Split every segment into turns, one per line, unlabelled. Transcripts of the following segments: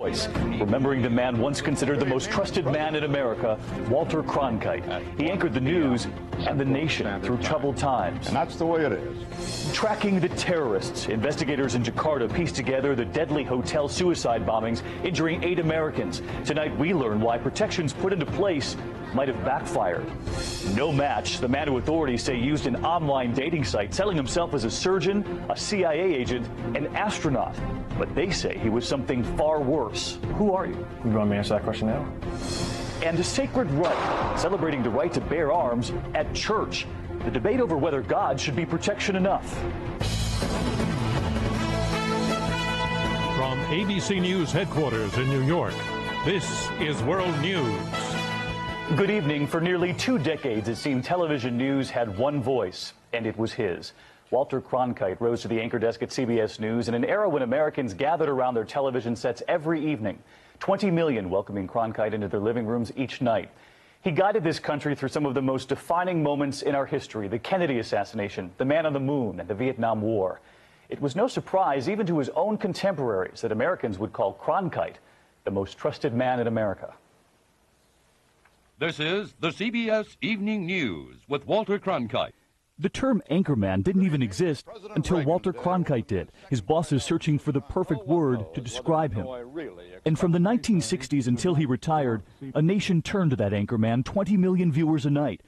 voice, remembering the man once considered the most trusted man in America, Walter Cronkite. He anchored the news and the nation through troubled times.
And that's the way it is.
Tracking the terrorists, investigators in Jakarta pieced together the deadly hotel suicide bombings, injuring 8 Americans. Tonight, we learn why protections put into place might have backfired. No match, the man who authorities say used an online dating site, selling himself as a surgeon, a CIA agent, an astronaut. But they say he was something far worse. Who are you?
You want me to answer that question now?
And a sacred right, celebrating the right to bear arms at church. The debate over whether God should be protection enough.
From ABC News headquarters in New York, this is World News.
Good evening. For nearly 2 decades, it seemed television news had one voice, and it was his. Walter Cronkite rose to the anchor desk at CBS News in an era when Americans gathered around their television sets every evening. 20 million welcoming Cronkite into their living rooms each night. He guided this country through some of the most defining moments in our history: the Kennedy assassination, the man on the moon, and the Vietnam War. It was no surprise, even to his own contemporaries, that Americans would call Cronkite the most trusted man in America.
This is the CBS Evening News with Walter Cronkite.
The term anchorman didn't even exist until Walter Cronkite did. His bosses searching for the perfect word to describe him. And from the 1960s until he retired, a nation turned to that anchorman, 20 million viewers a night.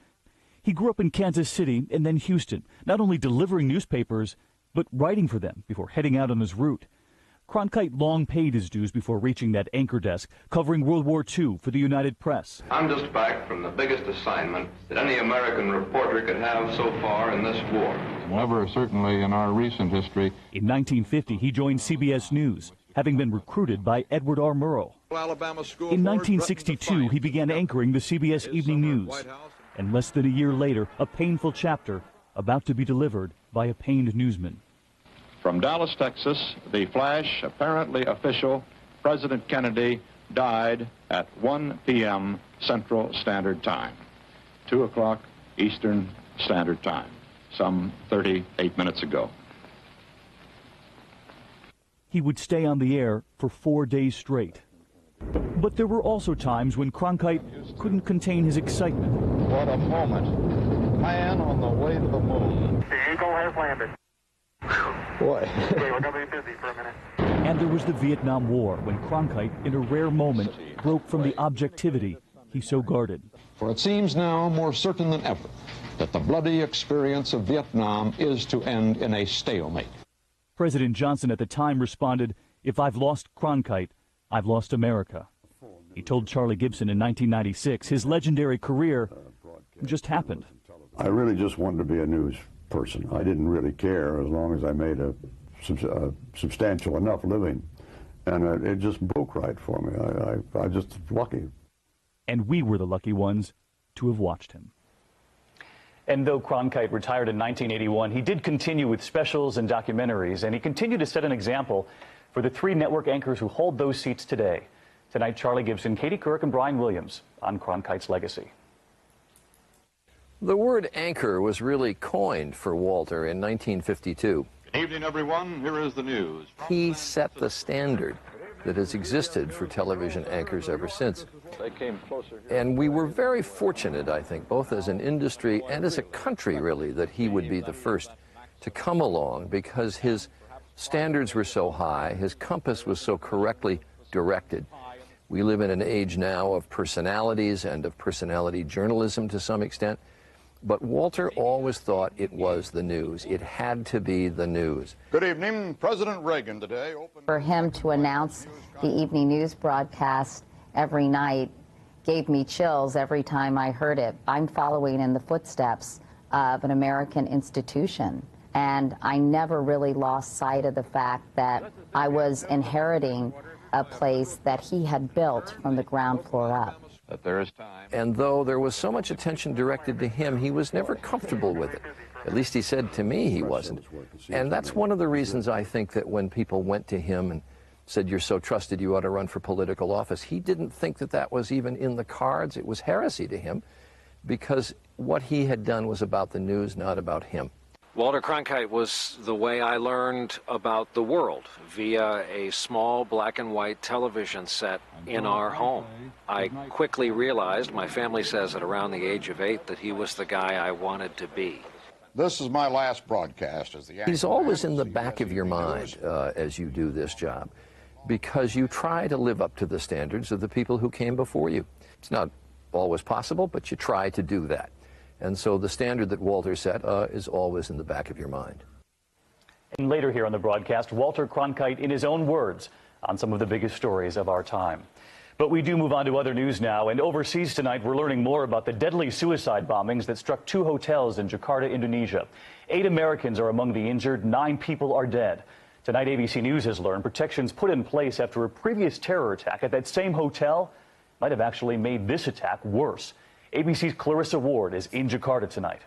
He grew up in Kansas City and then Houston, not only delivering newspapers, but writing for them before heading out on his route. Cronkite long paid his dues before reaching that anchor desk, covering World War II for the United Press.
I'm just back from the biggest assignment that any American reporter could have so far in this war.
Never, certainly in our recent history.
In 1950, he joined CBS News, having been recruited by Edward R. Murrow. In 1962, he began anchoring the CBS Evening News. And less than a year later, a painful chapter about to be delivered by a pained newsman.
From Dallas, Texas, the flash, apparently official, President Kennedy died at 1 p.m. Central Standard Time, 2 o'clock Eastern Standard Time, some 38 minutes ago.
He would stay on the air for 4 days straight. But there were also times when Cronkite couldn't contain his excitement.
What a moment. Man on the way to the moon.
The Eagle has landed.
Boy.
Okay, we're going to be busy for a minute.
And there was the Vietnam War, when Cronkite, in a rare moment, broke from the objectivity he so guarded.
For it seems now more certain than ever that the bloody experience of Vietnam is to end in a stalemate.
President Johnson at the time responded, "If I've lost Cronkite, I've lost America." He told Charlie Gibson in 1996 his legendary career just happened.
I really just wanted to be a news person. I didn't really care as long as I made a substantial enough living. And it just broke right for me. I just lucky.
And we were the lucky ones to have watched him. And though Cronkite retired in 1981, he did continue with specials and documentaries, and he continued to set an example for the 3 network anchors who hold those seats today. Tonight, Charlie Gibson, Katie Couric, and Brian Williams on Cronkite's legacy.
The word anchor was really coined for Walter in 1952.
Good evening, everyone. Here is the news.
He set the standard that has existed for television anchors ever since.
They came closer.
And we were very fortunate, I think, both as an industry and as a country, really, that he would be the first to come along, because his standards were so high, his compass was so correctly directed. We live in an age now of personalities and of personality journalism to some extent. But Walter always thought it was the news. It had to be the news.
Good evening. President Reagan today opened...
For him to announce the evening news broadcast every night gave me chills every time I heard it. I'm following in the footsteps of an American institution, and I never really lost sight of the fact that I was inheriting a place that he had built from the ground floor up.
And though there was so much attention directed to him, he was never comfortable with it. At least he said to me he wasn't. And that's one of the reasons I think that when people went to him and said, "You're so trusted, you ought to run for political office," he didn't think that that was even in the cards. It was heresy to him, because what he had done was about the news, not about him.
Walter Cronkite was the way I learned about the world, via a small black and white television set in our home. I quickly realized, my family says at around the age of 8, that he was the guy I wanted to be.
This is my last broadcast as the...
He's always in the back of your mind as you do this job, because you try to live up to the standards of the people who came before you. It's not always possible, but you try to do that. And so the standard that Walter set is always in the back of your mind.
And later here on the broadcast, Walter Cronkite in his own words on some of the biggest stories of our time. But we do move on to other news now. And overseas tonight, we're learning more about the deadly suicide bombings that struck 2 hotels in Jakarta, Indonesia. 8 Americans are among the injured. 9 people are dead. Tonight, ABC News has learned protections put in place after a previous terror attack at that same hotel might have actually made this attack worse. ABC's Clarissa Ward is in Jakarta tonight.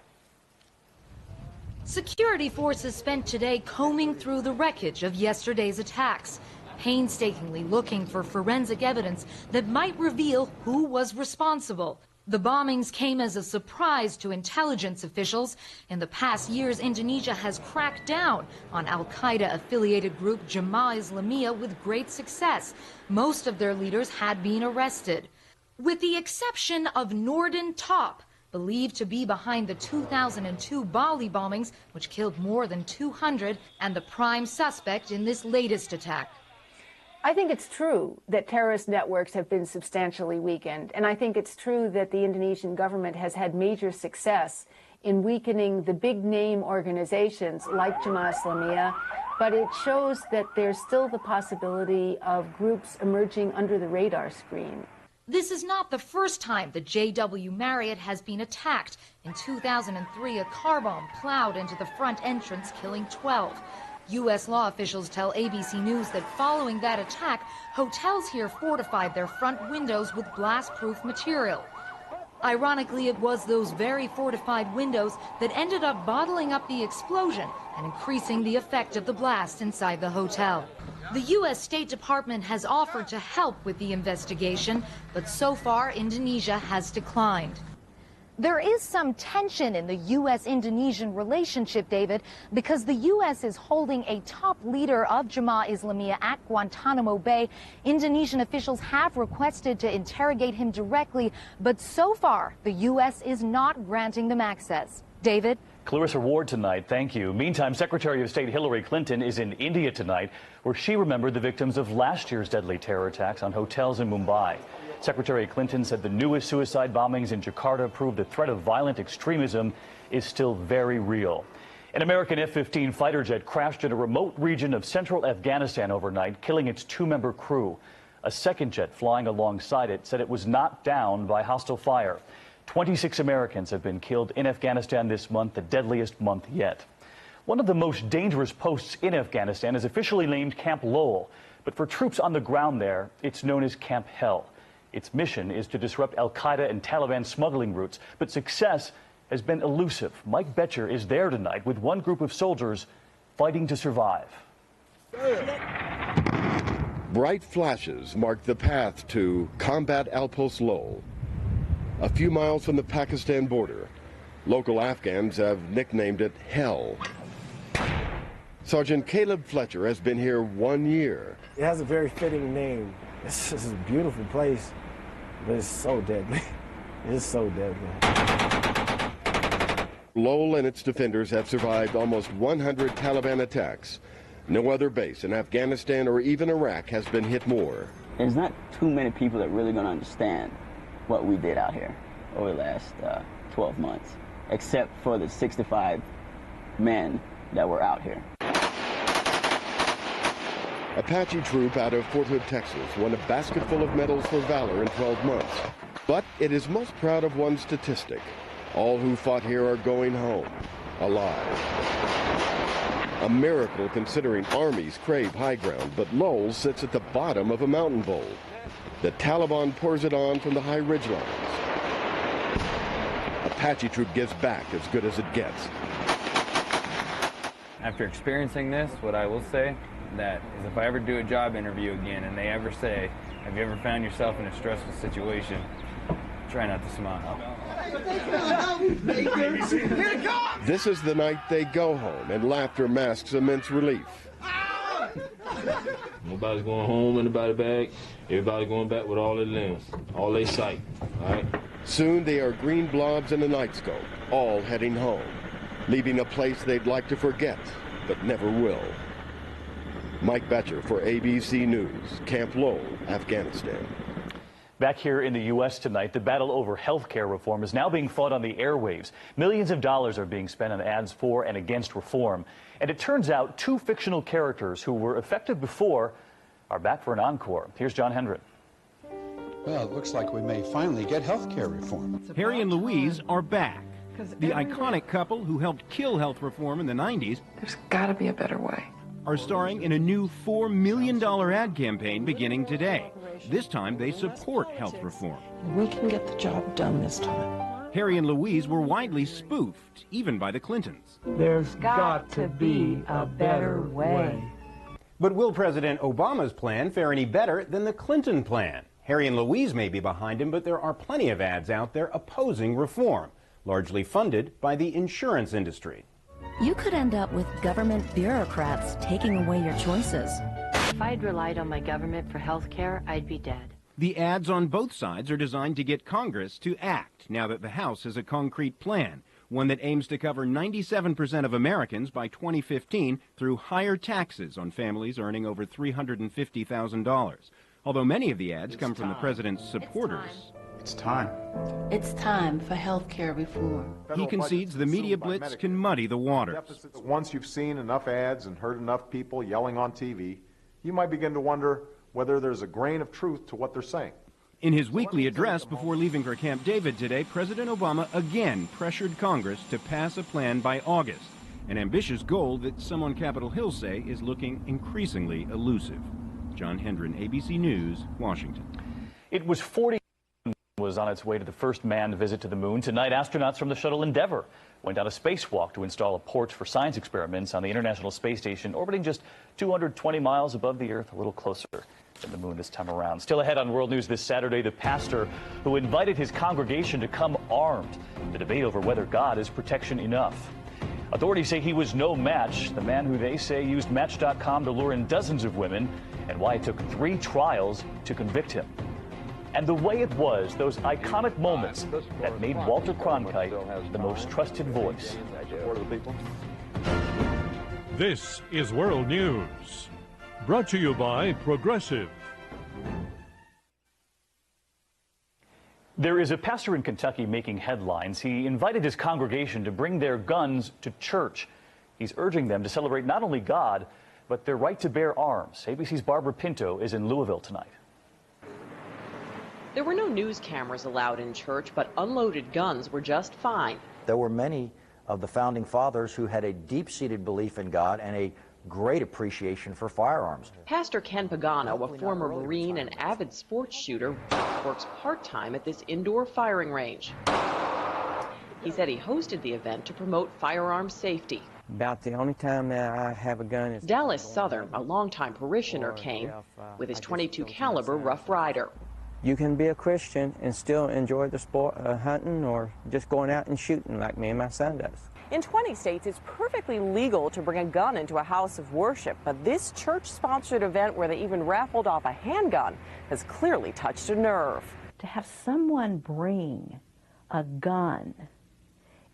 Security forces spent today combing through the wreckage of yesterday's attacks, painstakingly looking for forensic evidence that might reveal who was responsible. The bombings came as a surprise to intelligence officials. In the past years, Indonesia has cracked down on al-Qaeda-affiliated group Jemaah Islamiyah with great success. Most of their leaders had been arrested, with the exception of Norden Top, believed to be behind the 2002 Bali bombings, which killed more than 200, and the prime suspect in this latest attack.
I think it's true that terrorist networks have been substantially weakened, and I think it's true that the Indonesian government has had major success in weakening the big-name organizations like Jemaah Islamiyah, but it shows that there's still the possibility of groups emerging under the radar screen.
This is not the first time the JW Marriott has been attacked. In 2003, a car bomb plowed into the front entrance, killing 12. U.S. law officials tell ABC News that following that attack, hotels here fortified their front windows with blast-proof material. Ironically, it was those very fortified windows that ended up bottling up the explosion and increasing the effect of the blast inside the hotel. The U.S. State Department has offered to help with the investigation, but so far Indonesia has declined. There is some tension in the U.S.-Indonesian relationship, David, because the U.S. is holding a top leader of Jemaah Islamiyah at Guantanamo Bay. Indonesian officials have requested to interrogate him directly, but so far the U.S. is not granting them access. David?
Clarissa Ward tonight, thank you. Meantime, Secretary of State Hillary Clinton is in India tonight, where she remembered the victims of last year's deadly terror attacks on hotels in Mumbai. Secretary Clinton said the newest suicide bombings in Jakarta prove the threat of violent extremism is still very real. An American F-15 fighter jet crashed in a remote region of central Afghanistan overnight, killing its 2-member crew. A second jet flying alongside it said it was knocked down by hostile fire. 26 Americans have been killed in Afghanistan this month, the deadliest month yet. One of the most dangerous posts in Afghanistan is officially named Camp Lowell, but for troops on the ground there, it's known as Camp Hell. Its mission is to disrupt al-Qaeda and Taliban smuggling routes, but success has been elusive. Mike Betcher is there tonight with one group of soldiers fighting to survive.
Bright flashes mark the path to Combat Outpost Lowell. A few miles from the Pakistan border, local Afghans have nicknamed it Hell. Sergeant Caleb Fletcher has been here 1 year.
It has a very fitting name. It's just a beautiful place, but it's so deadly. It's so deadly.
Lowell and its defenders have survived almost 100 Taliban attacks. No other base in Afghanistan or even Iraq has been hit more.
There's not too many people that really going to understand what we did out here over the last 12 months, except for the 65 men that were out here.
Apache troop out of Fort Hood, Texas, won a basket full of medals for valor in 12 months. But it is most proud of one statistic. All who fought here are going home, alive. A miracle considering armies crave high ground, but Lowell sits at the bottom of a mountain bowl. The Taliban pours it on from the high ridgelines. Apache troop gives back as good as it gets.
After experiencing this, what I will say that is if I ever do a job interview again and they ever say, have you ever found yourself in a stressful situation, try not to smile.
This is the night they go home, and laughter masks immense relief.
Nobody's going home in the body bag. Everybody going back with all their limbs, all their sight. All right.
Soon they are green blobs in a night scope, all heading home, leaving a place they'd like to forget, but never will. Mike Betcher for ABC News, Camp Lowell, Afghanistan.
Back here in the U.S. tonight, the battle over health care reform is now being fought on the airwaves. Millions of dollars are being spent on ads for and against reform. And it turns out two fictional characters who were effective before are back for an encore. Here's John Hendren.
Well, it looks like we may finally get health care reform.
Harry and Louise are back. The iconic couple who helped kill health reform in the 90s.
There's got to be a better way.
Are starring in a new $4 million ad campaign beginning today. This time they support health reform.
We can get the job done this time.
Harry and Louise were widely spoofed, even by the Clintons.
There's got to be a better way.
But will President Obama's plan fare any better than the Clinton plan? Harry and Louise may be behind him, but there are plenty of ads out there opposing reform, largely funded by the insurance industry.
You could end up with government bureaucrats taking away your choices.
If I'd relied on my government for health care, I'd be dead.
The ads on both sides are designed to get Congress to act now that the House has a concrete plan, one that aims to cover 97% of Americans by 2015 through higher taxes on families earning over $350,000. Although many of the ads come from the president's supporters.
It's time.
It's time for health care reform.
He concedes the media blitz can muddy the waters.
Once you've seen enough ads and heard enough people yelling on TV, you might begin to wonder whether there's a grain of truth to what they're saying.
In his weekly address before leaving for Camp David today, President Obama again pressured Congress to pass a plan by August, an ambitious goal that some on Capitol Hill say is looking increasingly elusive. John Hendren, ABC News, Washington.
It was 40 was on its way to the first manned visit to the moon. Tonight, astronauts from the shuttle Endeavour went on a spacewalk to install a porch for science experiments on the International Space Station, orbiting just 220 miles above the Earth, a little closer than the moon this time around. Still ahead on World News this Saturday, the pastor who invited his congregation to come armed. The debate over whether God is protection enough. Authorities say he was no match, the man who they say used Match.com to lure in dozens of women, and why it took 3 trials to convict him. And the way it was, those iconic moments that made Walter Cronkite the most trusted voice.
This is World News, brought to you by Progressive.
There is a pastor in Kentucky making headlines. He invited his congregation to bring their guns to church. He's urging them to celebrate not only God, but their right to bear arms. ABC's Barbara Pinto is in Louisville tonight.
There were no news cameras allowed in church, but unloaded guns were just fine.
There were many of the founding fathers who had a deep-seated belief in God and a great appreciation for firearms.
Pastor Ken Pagano, a former Marine and avid sports shooter, works part-time at this indoor firing range. He said he hosted the event to promote firearm safety.
About the only time that I have a gun is...
Dallas Southern, a longtime parishioner, came with his .22 caliber Rough Rider.
You can be a Christian and still enjoy the sport of hunting or just going out and shooting like me and my son does.
In 20 states, it's perfectly legal to bring a gun into a house of worship, but this church-sponsored event where they even raffled off a handgun has clearly touched a nerve.
To have someone bring a gun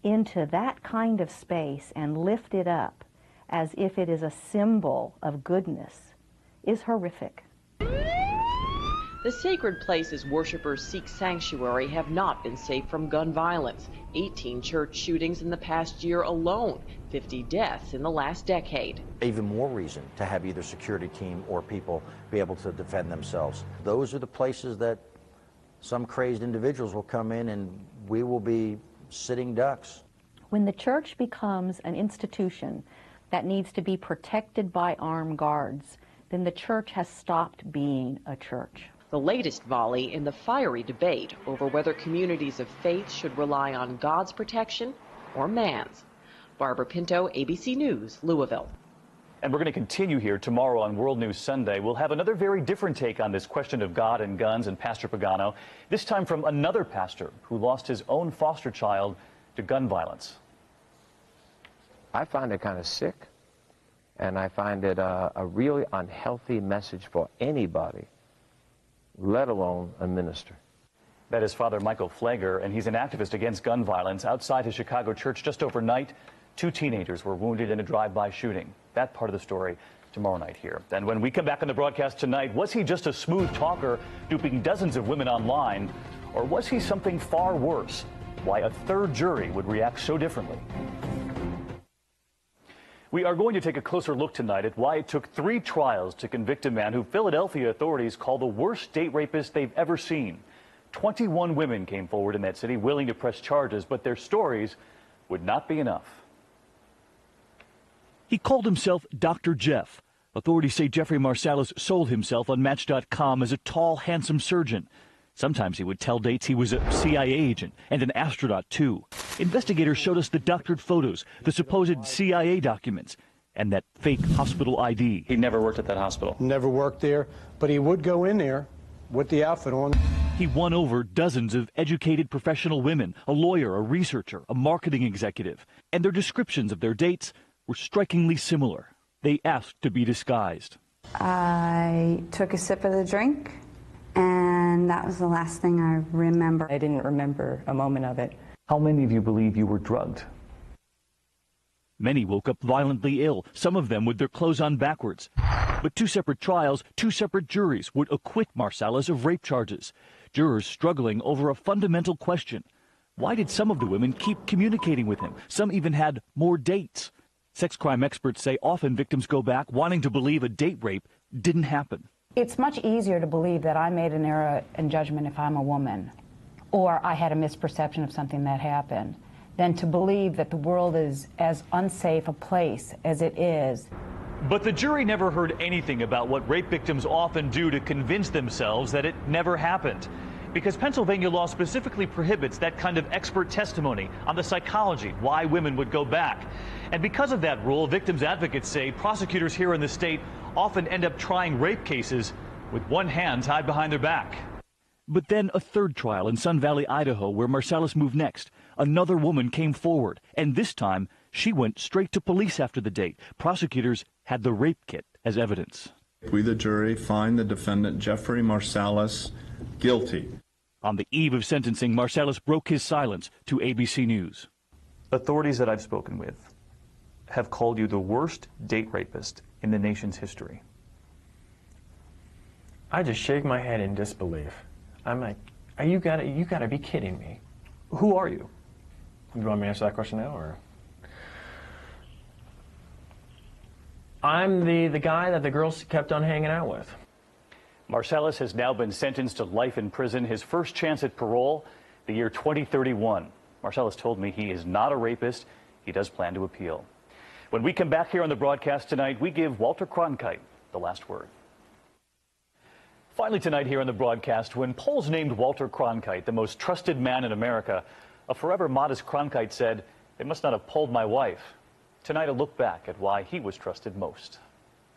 into that kind of space and lift it up as if it is a symbol of goodness is horrific.
The sacred places worshipers seek sanctuary have not been safe from gun violence. 18 church shootings in the past year alone, 50 deaths in the last decade.
Even more reason to have either security team or people be able to defend themselves. Those are the places that some crazed individuals will come in and we will be sitting ducks.
When the church becomes an institution that needs to be protected by armed guards, then the church has stopped being a church.
The latest volley in the fiery debate over whether communities of faith should rely on God's protection or man's. Barbara Pinto, ABC News, Louisville.
And we're going to continue here tomorrow on World News Sunday. We'll have another very different take on this question of God and guns and Pastor Pagano, this time from another pastor who lost his own foster child to gun violence.
I find it kind of sick, and I find it a really unhealthy message for anybody, let alone a minister.
That is Father Michael Flager, and he's an activist against gun violence. Outside his Chicago church just overnight, 2 teenagers were wounded in a drive-by shooting. That part of the story tomorrow night here. And when we come back on the broadcast tonight, was he just a smooth talker duping dozens of women online, or was he something far worse? Why a third jury would react so differently. We are going to take a closer look tonight at why it took 3 trials to convict a man who Philadelphia authorities call the worst date rapist they've ever seen. 21 women came forward in that city willing to press charges, but their stories would not be enough.
He called himself Dr. Jeff. Authorities say Jeffrey Marsalis sold himself on Match.com as a tall, handsome surgeon. Sometimes he would tell dates he was a CIA agent and an astronaut, too. Investigators showed us the doctored photos, the supposed CIA documents, and that fake hospital ID.
He never worked at that hospital.
Never worked there, but he would go in there with the outfit on.
He won over dozens of educated professional women, a lawyer, a researcher, a marketing executive, and their descriptions of their dates were strikingly similar. They asked to be disguised.
I took a sip of the drink, and that was the last thing I remember.
I didn't remember a moment of it.
How many of you believe you were drugged?
Many woke up violently ill, some of them with their clothes on backwards. But 2 separate trials, 2 separate juries would acquit Marsalis of rape charges. Jurors struggling over a fundamental question. Why did some of the women keep communicating with him? Some even had more dates. Sex crime experts say often victims go back wanting to believe a date rape didn't happen.
It's much easier to believe that I made an error in judgment if I'm a woman, or I had a misperception of something that happened, than to believe that the world is as unsafe a place as it is.
But the jury never heard anything about what rape victims often do to convince themselves that it never happened. Because Pennsylvania law specifically prohibits that kind of expert testimony on the psychology, why women would go back. And because of that rule, victims advocates say prosecutors here in the state often end up trying rape cases with one hand tied behind their back.
But then a third trial in Sun Valley, Idaho, where Marsalis moved next. Another woman came forward, and this time she went straight to police after the date. Prosecutors had the rape kit as evidence.
We, the jury, find the defendant Jeffrey Marsalis guilty.
On the eve of sentencing, Marsalis broke his silence to ABC News.
Authorities that I've spoken with have called you the worst date rapist in the nation's history.
I just shake my head in disbelief. I'm like, you gotta be kidding me.
Who are you?
You want me to answer that question now, or? I'm the guy that the girls kept on hanging out with.
Marsalis has now been sentenced to life in prison, his first chance at parole, the year 2031. Marsalis told me he is not a rapist. He does plan to appeal. When we come back here on the broadcast tonight, we give Walter Cronkite the last word. Finally tonight here on the broadcast, when polls named Walter Cronkite the most trusted man in America, a forever modest Cronkite said, "They must not have polled my wife." Tonight, a look back at why he was trusted most.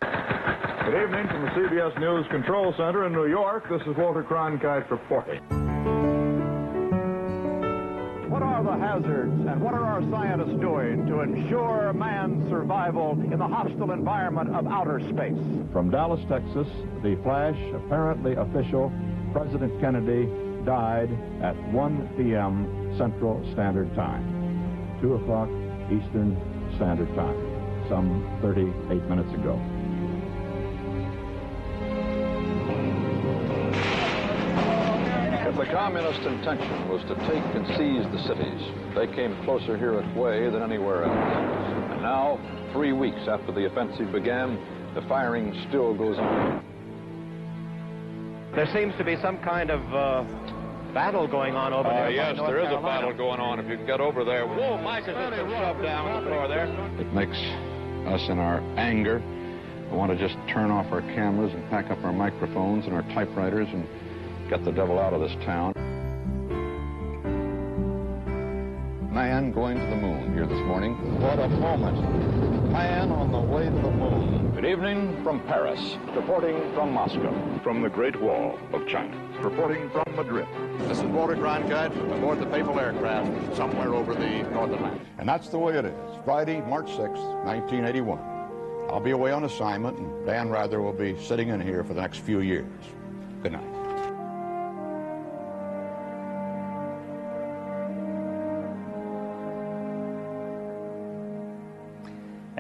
Good evening from the CBS News Control Center in New York. This is Walter Cronkite reporting. What are the hazards and what are our scientists doing to ensure man's survival in the hostile environment of outer space? From Dallas, Texas, the flash, apparently official, President Kennedy died at 1 p.m. Central Standard Time, 2 o'clock Eastern Standard Time, some 38 minutes ago. If the communist intention was to take and seize the cities, they came closer here at Hue than anywhere else. And now, 3 weeks after the offensive began, the firing still goes on.
There seems to be some kind of battle going on over there.
Yes, there is a battle going on. If you can get over there. Whoa, Mike has just been shoved down on the floor there. It makes us, in our anger, want to just turn off our cameras and pack up our microphones and our typewriters and get the devil out of this town. Man going to the moon here this morning. What a moment. Man on the way to the moon. Evening from Paris. Reporting from Moscow. From the Great Wall of China. Reporting from Madrid.
This is Walter Cronkite aboard the Papal aircraft somewhere over the North Atlantic.
And that's the way it is. Friday, March 6th, 1981. I'll be away on assignment, and Dan Rather will be sitting in here for the next few years. Good night.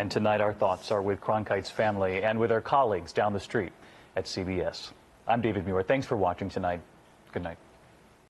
And tonight our thoughts are with Cronkite's family and with our colleagues down the street at CBS. I'm David Muir. Thanks for watching tonight. Good night.